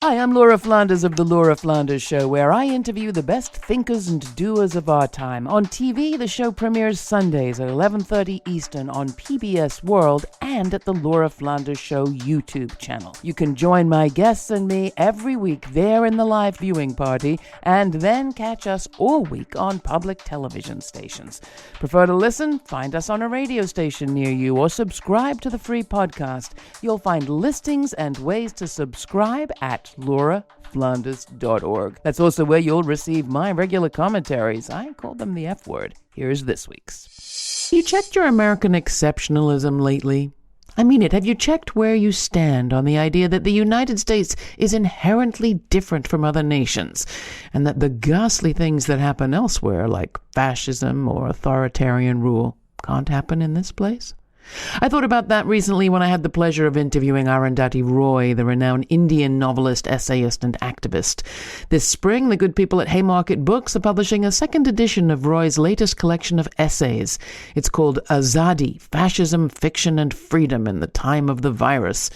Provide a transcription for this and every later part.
Hi, I'm Laura Flanders of The Laura Flanders Show, where I interview the best thinkers and doers of our time. On TV, the show premieres Sundays at 11:30 Eastern on PBS World and at the Laura Flanders Show YouTube channel. You can join my guests and me every week there in the live viewing party, and then catch us all week on public television stations. Prefer to listen? Find us on a radio station near you or subscribe to the free podcast. You'll find listings and ways to subscribe at lauraflanders.org. That's also where you'll receive my regular commentaries. I call them the F word. Here's this week's. You checked your American exceptionalism lately? I mean it. Have you checked where you stand on the idea that the United States is inherently different from other nations, and that the ghastly things that happen elsewhere, like fascism or authoritarian rule, can't happen in this place? I thought about that recently when I had the pleasure of interviewing Arundhati Roy, the renowned Indian novelist, essayist, and activist. This spring, the good people at Haymarket Books are publishing a second edition of Roy's latest collection of essays. It's called Azadi, Fascism, Fiction, and Freedom in the Time of the Virus.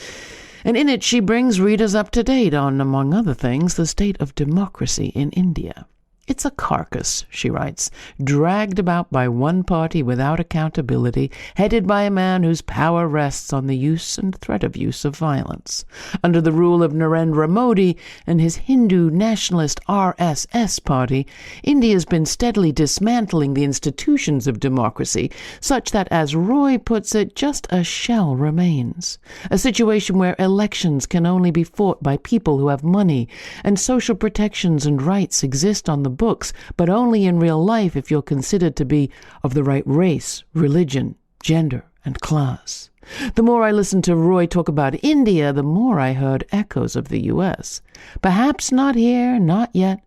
And in it, she brings readers up to date on, among other things, the state of democracy in India. It's a carcass, she writes, dragged about by one party without accountability, headed by a man whose power rests on the use and threat of use of violence. Under the rule of Narendra Modi and his Hindu nationalist RSS party, India has been steadily dismantling the institutions of democracy, such that, as Roy puts it, just a shell remains. A situation where elections can only be fought by people who have money, and social protections and rights exist on the books, but only in real life if you're considered to be of the right race, religion, gender, and class. The more I listened to Roy talk about India, the more I heard echoes of the U.S. Perhaps not here, not yet,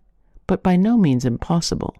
but by no means impossible.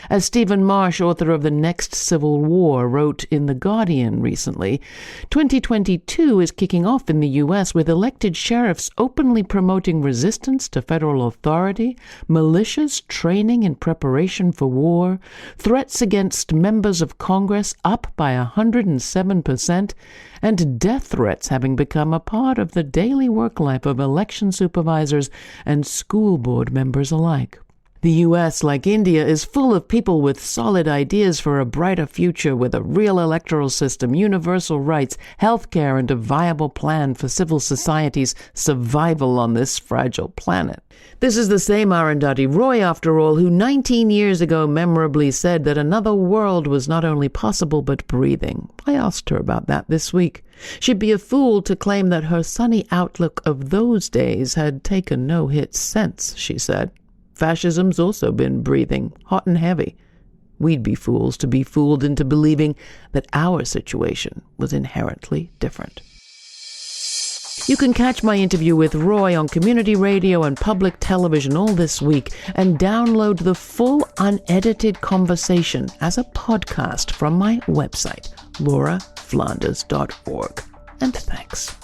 As Stephen Marsh, author of The Next Civil War, wrote in The Guardian recently, 2022 is kicking off in the U.S. with elected sheriffs openly promoting resistance to federal authority, militias training in preparation for war, threats against members of Congress up by 107%, and death threats having become a part of the daily work life of election supervisors and school board members alike. The U.S., like India, is full of people with solid ideas for a brighter future with a real electoral system, universal rights, health care, and a viable plan for civil society's survival on this fragile planet. This is the same Arundhati Roy, after all, who 19 years ago memorably said that another world was not only possible but breathing. I asked her about that this week. She'd be a fool to claim that her sunny outlook of those days had taken no hit since, she said. Fascism's also been breathing, hot and heavy. We'd be fools to be fooled into believing that our situation was inherently different. You can catch my interview with Roy on community radio and public television all this week, and download the full unedited conversation as a podcast from my website, lauraflanders.org. And thanks.